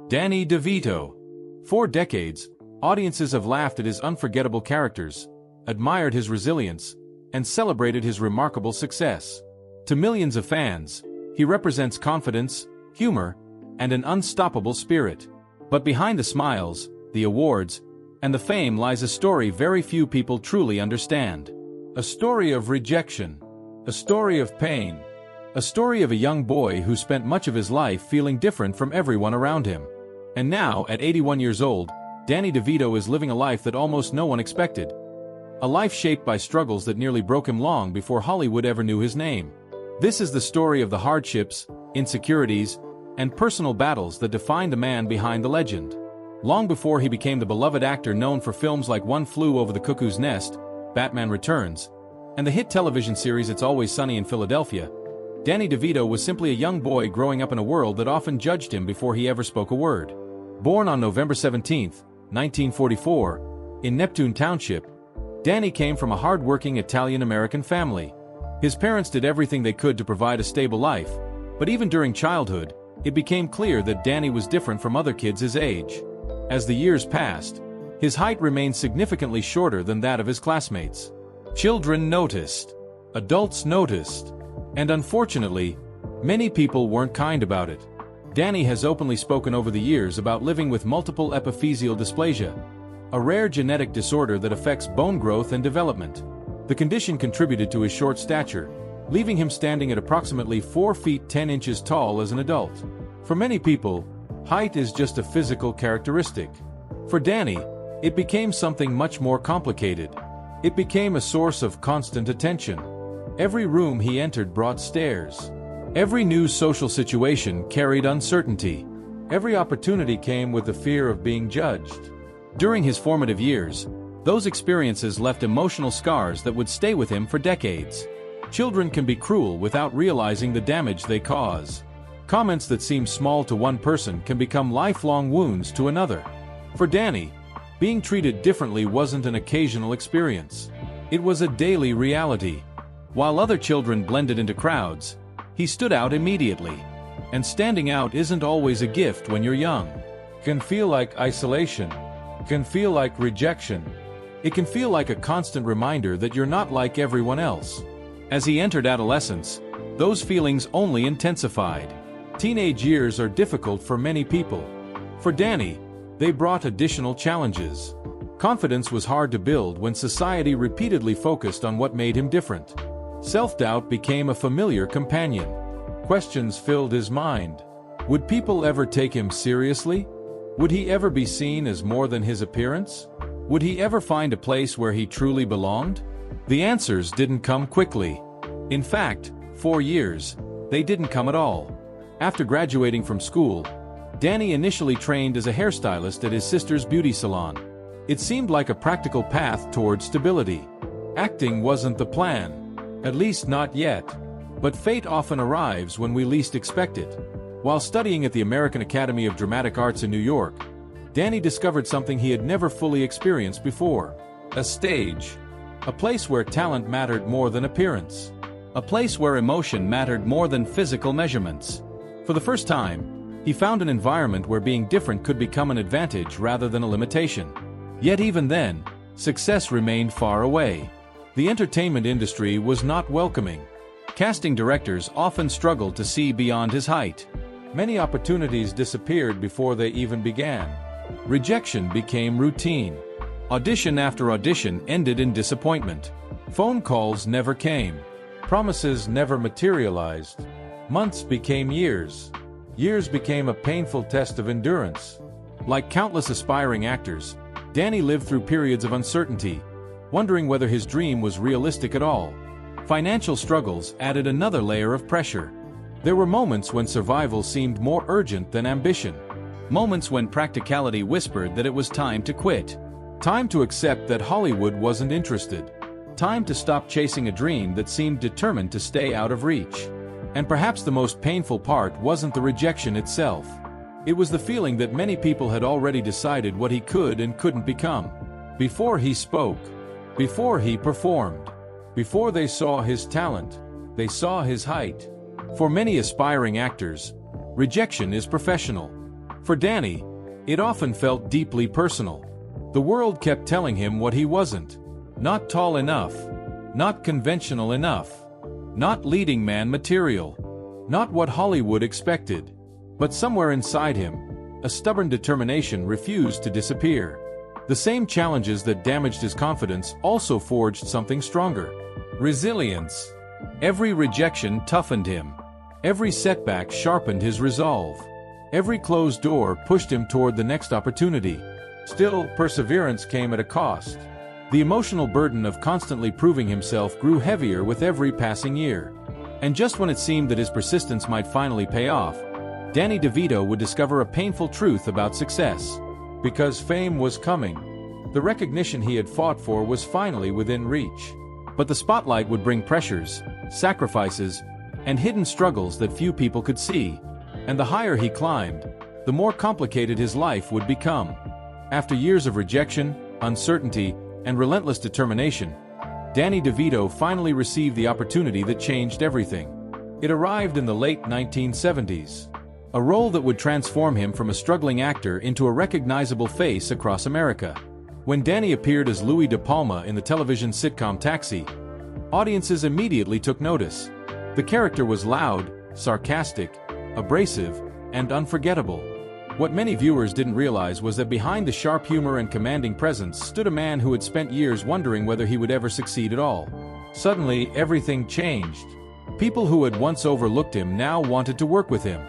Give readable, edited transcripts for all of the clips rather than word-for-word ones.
Danny DeVito. For decades, audiences have laughed at his unforgettable characters, admired his resilience, and celebrated his remarkable success. To millions of fans, he represents confidence, humor, and an unstoppable spirit. But behind the smiles, the awards, and the fame lies a story very few people truly understand. A story of rejection. A story of pain. A story of a young boy who spent much of his life feeling different from everyone around him. And now, at 81 years old, Danny DeVito is living a life that almost no one expected. A life shaped by struggles that nearly broke him long before Hollywood ever knew his name. This is the story of the hardships, insecurities, and personal battles that defined the man behind the legend. Long before he became the beloved actor known for films like One Flew Over the Cuckoo's Nest, Batman Returns, and the hit television series It's Always Sunny in Philadelphia, Danny DeVito was simply a young boy growing up in a world that often judged him before he ever spoke a word. Born on November 17, 1944, in Neptune Township, Danny came from a hard-working Italian-American family. His parents did everything they could to provide a stable life, but even during childhood, it became clear that Danny was different from other kids his age. As the years passed, his height remained significantly shorter than that of his classmates. Children noticed, adults noticed, and unfortunately, many people weren't kind about it. Danny has openly spoken over the years about living with multiple epiphyseal dysplasia, a rare genetic disorder that affects bone growth and development. The condition contributed to his short stature, leaving him standing at approximately 4 feet 10 inches tall as an adult. For many people, height is just a physical characteristic. For Danny, it became something much more complicated. It became a source of constant attention. Every room he entered brought stares. Every new social situation carried uncertainty. Every opportunity came with the fear of being judged. During his formative years, those experiences left emotional scars that would stay with him for decades. Children can be cruel without realizing the damage they cause. Comments that seem small to one person can become lifelong wounds to another. For Danny, being treated differently wasn't an occasional experience. It was a daily reality. While other children blended into crowds, he stood out immediately. And standing out isn't always a gift when you're young. It can feel like isolation. It can feel like rejection. It can feel like a constant reminder that you're not like everyone else. As he entered adolescence, those feelings only intensified. Teenage years are difficult for many people. For Danny, they brought additional challenges. Confidence was hard to build when society repeatedly focused on what made him different. Self-doubt became a familiar companion. Questions filled his mind. Would people ever take him seriously? Would he ever be seen as more than his appearance? Would he ever find a place where he truly belonged? The answers didn't come quickly. In fact, 4 years, they didn't come at all. After graduating from school, Danny initially trained as a hairstylist at his sister's beauty salon. It seemed like a practical path toward stability. Acting wasn't the plan. At least not yet. But fate often arrives when we least expect it. While studying at the American Academy of Dramatic Arts in New York, Danny discovered something he had never fully experienced before. A stage. A place where talent mattered more than appearance. A place where emotion mattered more than physical measurements. For the first time, he found an environment where being different could become an advantage rather than a limitation. Yet even then, success remained far away. The entertainment industry was not welcoming. Casting directors often struggled to see beyond his height. Many opportunities disappeared before they even began. Rejection became routine. Audition after audition ended in disappointment. Phone calls never came. Promises never materialized. Months became years. Years became a painful test of endurance. Like countless aspiring actors, Danny lived through periods of uncertainty, wondering whether his dream was realistic at all. Financial struggles added another layer of pressure. There were moments when survival seemed more urgent than ambition. Moments when practicality whispered that it was time to quit. Time to accept that Hollywood wasn't interested. Time to stop chasing a dream that seemed determined to stay out of reach. And perhaps the most painful part wasn't the rejection itself. It was the feeling that many people had already decided what he could and couldn't become. Before he spoke. Before he performed. Before they saw his talent. They saw his height. For many aspiring actors, rejection is professional. For Danny, it often felt deeply personal. The world kept telling him what he wasn't. Not tall enough. Not conventional enough. Not leading man material. Not what Hollywood expected. But somewhere inside him, a stubborn determination refused to disappear. The same challenges that damaged his confidence also forged something stronger. Resilience. Every rejection toughened him. Every setback sharpened his resolve. Every closed door pushed him toward the next opportunity. Still, perseverance came at a cost. The emotional burden of constantly proving himself grew heavier with every passing year. And just when it seemed that his persistence might finally pay off, Danny DeVito would discover a painful truth about success. Because fame was coming. The recognition he had fought for was finally within reach. But the spotlight would bring pressures, sacrifices, and hidden struggles that few people could see. And the higher he climbed, the more complicated his life would become. After years of rejection, uncertainty, and relentless determination, Danny DeVito finally received the opportunity that changed everything. It arrived in the late 1970s. A role that would transform him from a struggling actor into a recognizable face across America. When Danny appeared as Louis De Palma in the television sitcom Taxi, audiences immediately took notice. The character was loud, sarcastic, abrasive, and unforgettable. What many viewers didn't realize was that behind the sharp humor and commanding presence stood a man who had spent years wondering whether he would ever succeed at all. Suddenly, everything changed. People who had once overlooked him now wanted to work with him.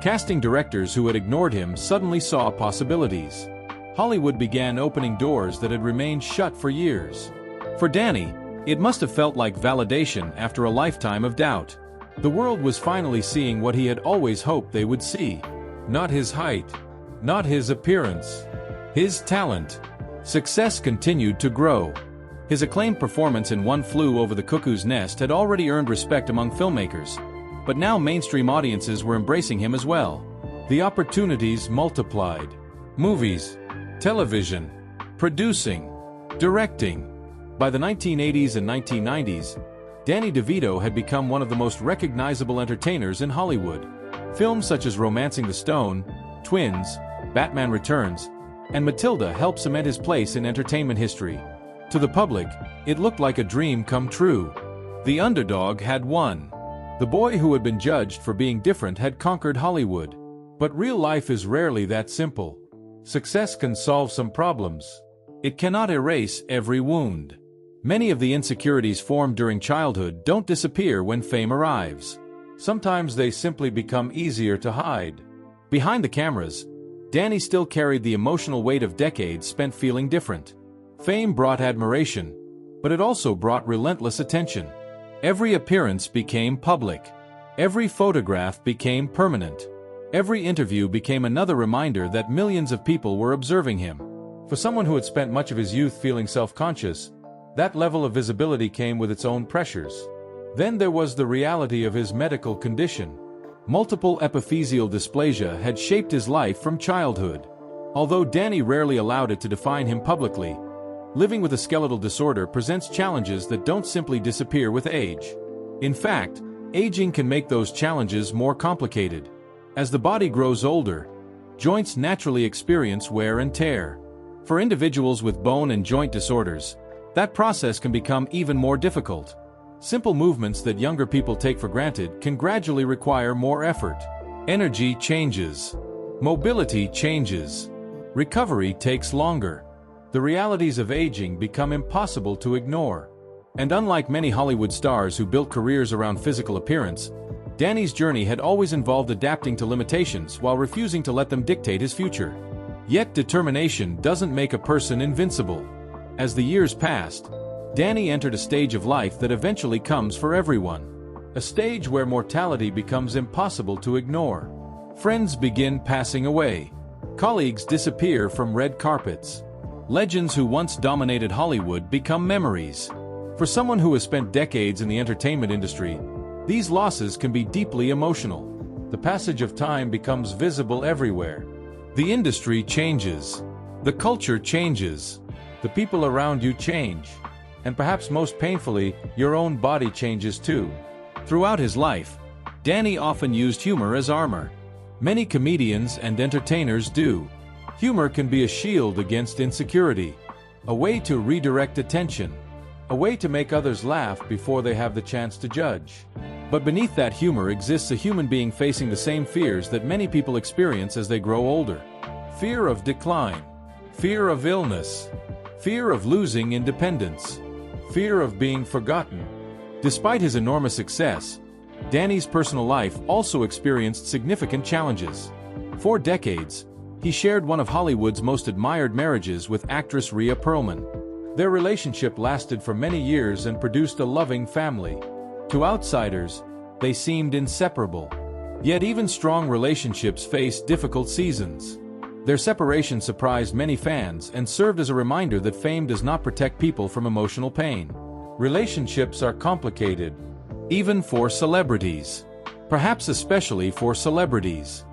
Casting directors who had ignored him suddenly saw possibilities. Hollywood began opening doors that had remained shut for years. For Danny, it must have felt like validation after a lifetime of doubt. The world was finally seeing what he had always hoped they would see. Not his height. Not his appearance. His talent. Success continued to grow. His acclaimed performance in One Flew Over the Cuckoo's Nest had already earned respect among filmmakers. But now mainstream audiences were embracing him as well. The opportunities multiplied. Movies, television, producing, directing. By the 1980s and 1990s, Danny DeVito had become one of the most recognizable entertainers in Hollywood. Films such as Romancing the Stone, Twins, Batman Returns, and Matilda helped cement his place in entertainment history. To the public, it looked like a dream come true. The underdog had won. The boy who had been judged for being different had conquered Hollywood. But real life is rarely that simple. Success can solve some problems. It cannot erase every wound. Many of the insecurities formed during childhood don't disappear when fame arrives. Sometimes they simply become easier to hide. Behind the cameras, Danny still carried the emotional weight of decades spent feeling different. Fame brought admiration, but it also brought relentless attention. Every appearance became public. Every photograph became permanent. Every interview became another reminder that millions of people were observing him. For someone who had spent much of his youth feeling self-conscious, that level of visibility came with its own pressures. Then there was the reality of his medical condition. Multiple epiphyseal dysplasia had shaped his life from childhood. Although Danny rarely allowed it to define him publicly, living with a skeletal disorder presents challenges that don't simply disappear with age. In fact, aging can make those challenges more complicated. As the body grows older, joints naturally experience wear and tear. For individuals with bone and joint disorders, that process can become even more difficult. Simple movements that younger people take for granted can gradually require more effort. Energy changes. Mobility changes. Recovery takes longer. The realities of aging become impossible to ignore. And unlike many Hollywood stars who built careers around physical appearance, Danny's journey had always involved adapting to limitations while refusing to let them dictate his future. Yet determination doesn't make a person invincible. As the years passed, Danny entered a stage of life that eventually comes for everyone. A stage where mortality becomes impossible to ignore. Friends begin passing away. Colleagues disappear from red carpets. Legends who once dominated Hollywood become memories. For someone who has spent decades in the entertainment industry, these losses can be deeply emotional. The passage of time becomes visible everywhere. The industry changes. The culture changes. The people around you change. And perhaps most painfully, your own body changes too. Throughout his life, Danny often used humor as armor. Many comedians and entertainers do. Humor can be a shield against insecurity, a way to redirect attention, a way to make others laugh before they have the chance to judge. But beneath that humor exists a human being facing the same fears that many people experience as they grow older. Fear of decline, fear of illness, fear of losing independence, fear of being forgotten. Despite his enormous success, Danny's personal life also experienced significant challenges. For decades, he shared one of Hollywood's most admired marriages with actress Rhea Perlman. Their relationship lasted for many years and produced a loving family. To outsiders, they seemed inseparable. Yet even strong relationships face difficult seasons. Their separation surprised many fans and served as a reminder that fame does not protect people from emotional pain. Relationships are complicated, even for celebrities. Perhaps especially for celebrities.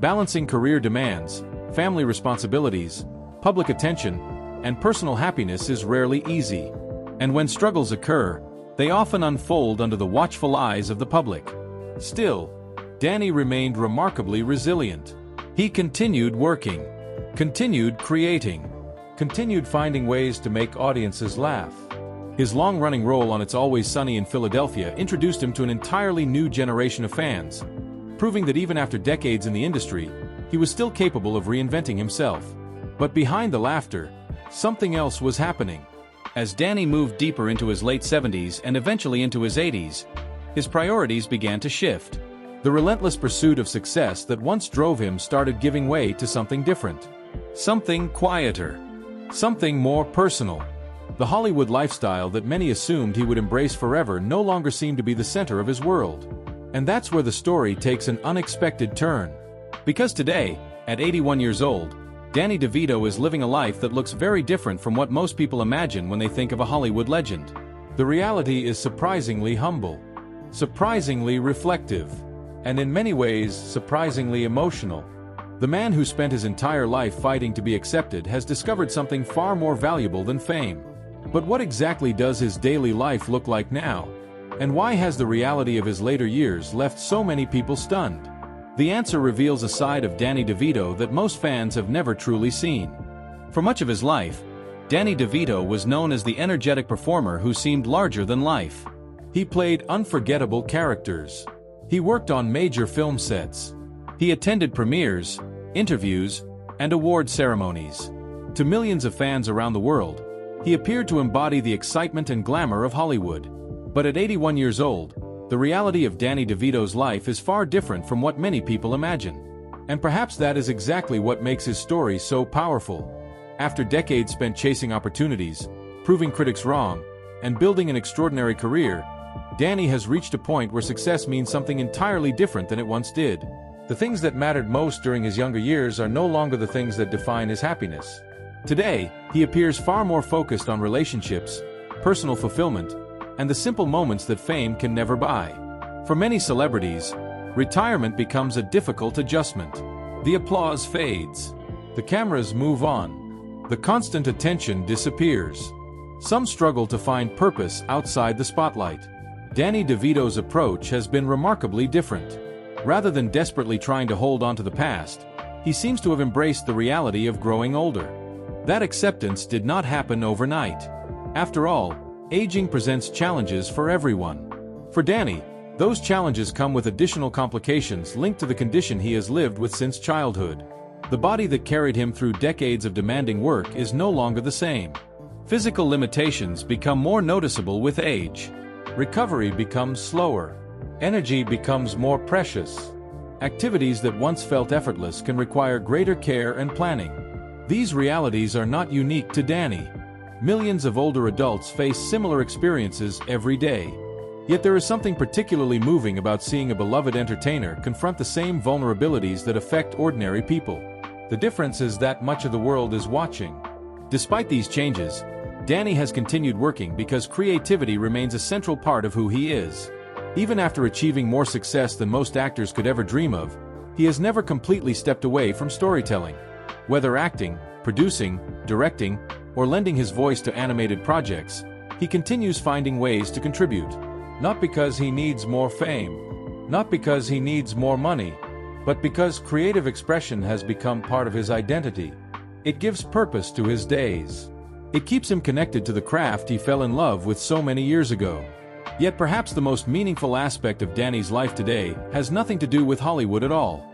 Balancing career demands, family responsibilities, public attention, and personal happiness is rarely easy. And when struggles occur, they often unfold under the watchful eyes of the public. Still, Danny remained remarkably resilient. He continued working, continued creating, continued finding ways to make audiences laugh. His long-running role on It's Always Sunny in Philadelphia introduced him to an entirely new generation of fans, proving that even after decades in the industry, he was still capable of reinventing himself. But behind the laughter, something else was happening. As Danny moved deeper into his late 70s and eventually into his 80s, his priorities began to shift. The relentless pursuit of success that once drove him started giving way to something different. Something quieter. Something more personal. The Hollywood lifestyle that many assumed he would embrace forever no longer seemed to be the center of his world. And that's where the story takes an unexpected turn. Because today, at 81 years old, Danny DeVito is living a life that looks very different from what most people imagine when they think of a Hollywood legend. The reality is surprisingly humble, surprisingly reflective, and in many ways surprisingly emotional. The man who spent his entire life fighting to be accepted has discovered something far more valuable than fame. But what exactly does his daily life look like now? And why has the reality of his later years left so many people stunned? The answer reveals a side of Danny DeVito that most fans have never truly seen. For much of his life, Danny DeVito was known as the energetic performer who seemed larger than life. He played unforgettable characters. He worked on major film sets. He attended premieres, interviews, and award ceremonies. To millions of fans around the world, he appeared to embody the excitement and glamour of Hollywood. But at 81 years old, the reality of Danny DeVito's life is far different from what many people imagine. And perhaps that is exactly what makes his story so powerful. After decades spent chasing opportunities, proving critics wrong, and building an extraordinary career, Danny has reached a point where success means something entirely different than it once did. The things that mattered most during his younger years are no longer the things that define his happiness. Today, he appears far more focused on relationships, personal fulfillment, and the simple moments that fame can never buy. For many celebrities, retirement becomes a difficult adjustment. The applause fades. The cameras move on. The constant attention disappears. Some struggle to find purpose outside the spotlight. Danny DeVito's approach has been remarkably different. Rather than desperately trying to hold on to the past, he seems to have embraced the reality of growing older. That acceptance did not happen overnight. After all, aging presents challenges for everyone. For Danny, those challenges come with additional complications linked to the condition he has lived with since childhood. The body that carried him through decades of demanding work is no longer the same. Physical limitations become more noticeable with age. Recovery becomes slower. Energy becomes more precious. Activities that once felt effortless can require greater care and planning. These realities are not unique to Danny. Millions of older adults face similar experiences every day. Yet there is something particularly moving about seeing a beloved entertainer confront the same vulnerabilities that affect ordinary people. The difference is that much of the world is watching. Despite these changes, Danny has continued working because creativity remains a central part of who he is. Even after achieving more success than most actors could ever dream of, he has never completely stepped away from storytelling. Whether acting, producing, directing, or lending his voice to animated projects, he continues finding ways to contribute. Not because he needs more fame, not because he needs more money, but because creative expression has become part of his identity. It gives purpose to his days. It keeps him connected to the craft he fell in love with so many years ago. Yet perhaps the most meaningful aspect of Danny's life today has nothing to do with Hollywood at all.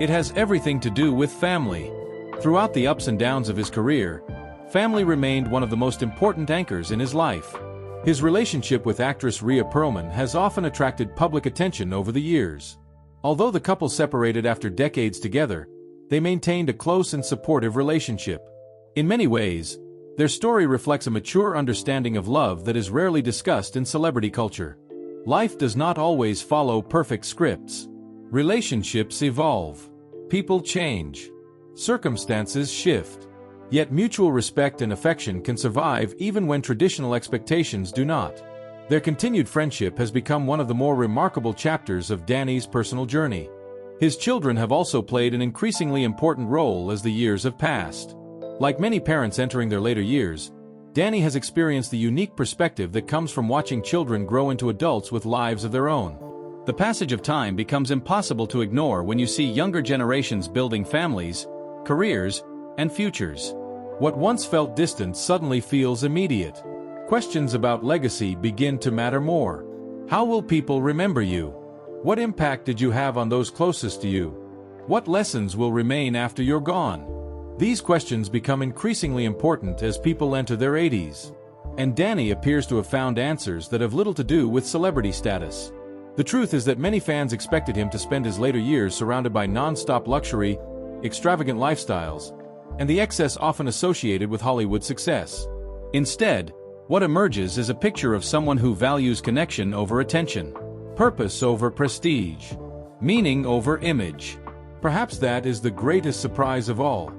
It has everything to do with family. Throughout the ups and downs of his career, family remained one of the most important anchors in his life. His relationship with actress Rhea Perlman has often attracted public attention over the years. Although the couple separated after decades together, they maintained a close and supportive relationship. In many ways, their story reflects a mature understanding of love that is rarely discussed in celebrity culture. Life does not always follow perfect scripts. Relationships evolve. People change. Circumstances shift. Yet mutual respect and affection can survive even when traditional expectations do not. Their continued friendship has become one of the more remarkable chapters of Danny's personal journey. His children have also played an increasingly important role as the years have passed. Like many parents entering their later years, Danny has experienced the unique perspective that comes from watching children grow into adults with lives of their own. The passage of time becomes impossible to ignore when you see younger generations building families, careers, and futures. What once felt distant suddenly feels immediate. Questions about legacy begin to matter more. How will people remember you? What impact did you have on those closest to you? What lessons will remain after you're gone? These questions become increasingly important as people enter their 80s. And Danny appears to have found answers that have little to do with celebrity status. The truth is that many fans expected him to spend his later years surrounded by non-stop luxury, extravagant lifestyles, and the excess often associated with Hollywood success. Instead, what emerges is a picture of someone who values connection over attention, purpose over prestige, meaning over image. Perhaps that is the greatest surprise of all.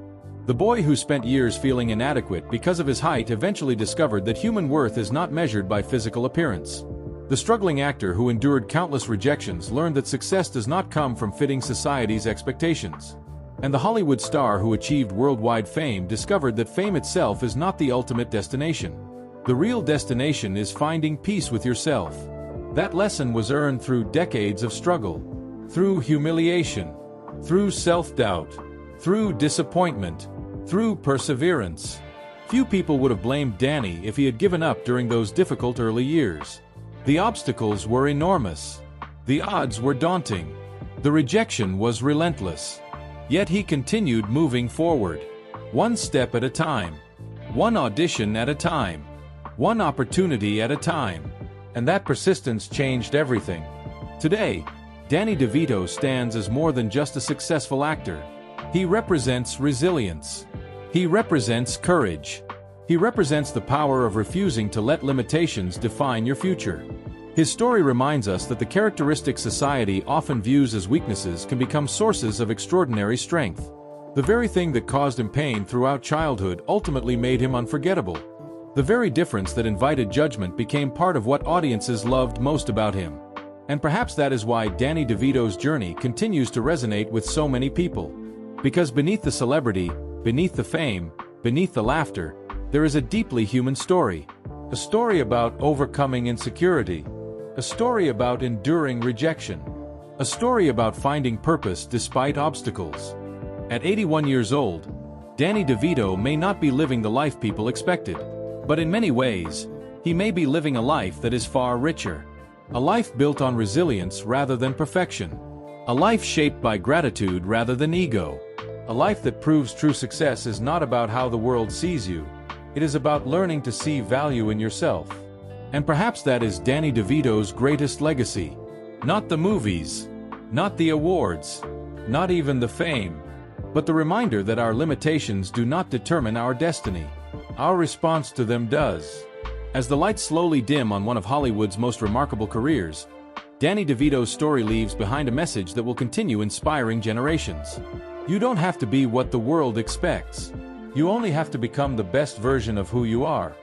The boy who spent years feeling inadequate because of his height eventually discovered that human worth is not measured by physical appearance. The struggling actor who endured countless rejections learned that success does not come from fitting society's expectations. And the Hollywood star who achieved worldwide fame discovered that fame itself is not the ultimate destination. The real destination is finding peace with yourself. That lesson was earned through decades of struggle, through humiliation, through self-doubt, through disappointment, through perseverance. Few people would have blamed Danny if he had given up during those difficult early years. The obstacles were enormous. The odds were daunting. The rejection was relentless. Yet he continued moving forward, one step at a time, one audition at a time, one opportunity at a time. And that persistence changed everything. Today, Danny DeVito stands as more than just a successful actor. He represents resilience. He represents courage. He represents the power of refusing to let limitations define your future. His story reminds us that the characteristics society often views as weaknesses can become sources of extraordinary strength. The very thing that caused him pain throughout childhood ultimately made him unforgettable. The very difference that invited judgment became part of what audiences loved most about him. And perhaps that is why Danny DeVito's journey continues to resonate with so many people. Because beneath the celebrity, beneath the fame, beneath the laughter, there is a deeply human story. A story about overcoming insecurity. A story about enduring rejection. A story about finding purpose despite obstacles. At 81 years old, Danny DeVito may not be living the life people expected. But in many ways, he may be living a life that is far richer. A life built on resilience rather than perfection. A life shaped by gratitude rather than ego. A life that proves true success is not about how the world sees you. It is about learning to see value in yourself. And perhaps that is Danny DeVito's greatest legacy. Not the movies, not the awards, not even the fame, but the reminder that our limitations do not determine our destiny. Our response to them does. As the lights slowly dim on one of Hollywood's most remarkable careers, Danny DeVito's story leaves behind a message that will continue inspiring generations. You don't have to be what the world expects. You only have to become the best version of who you are.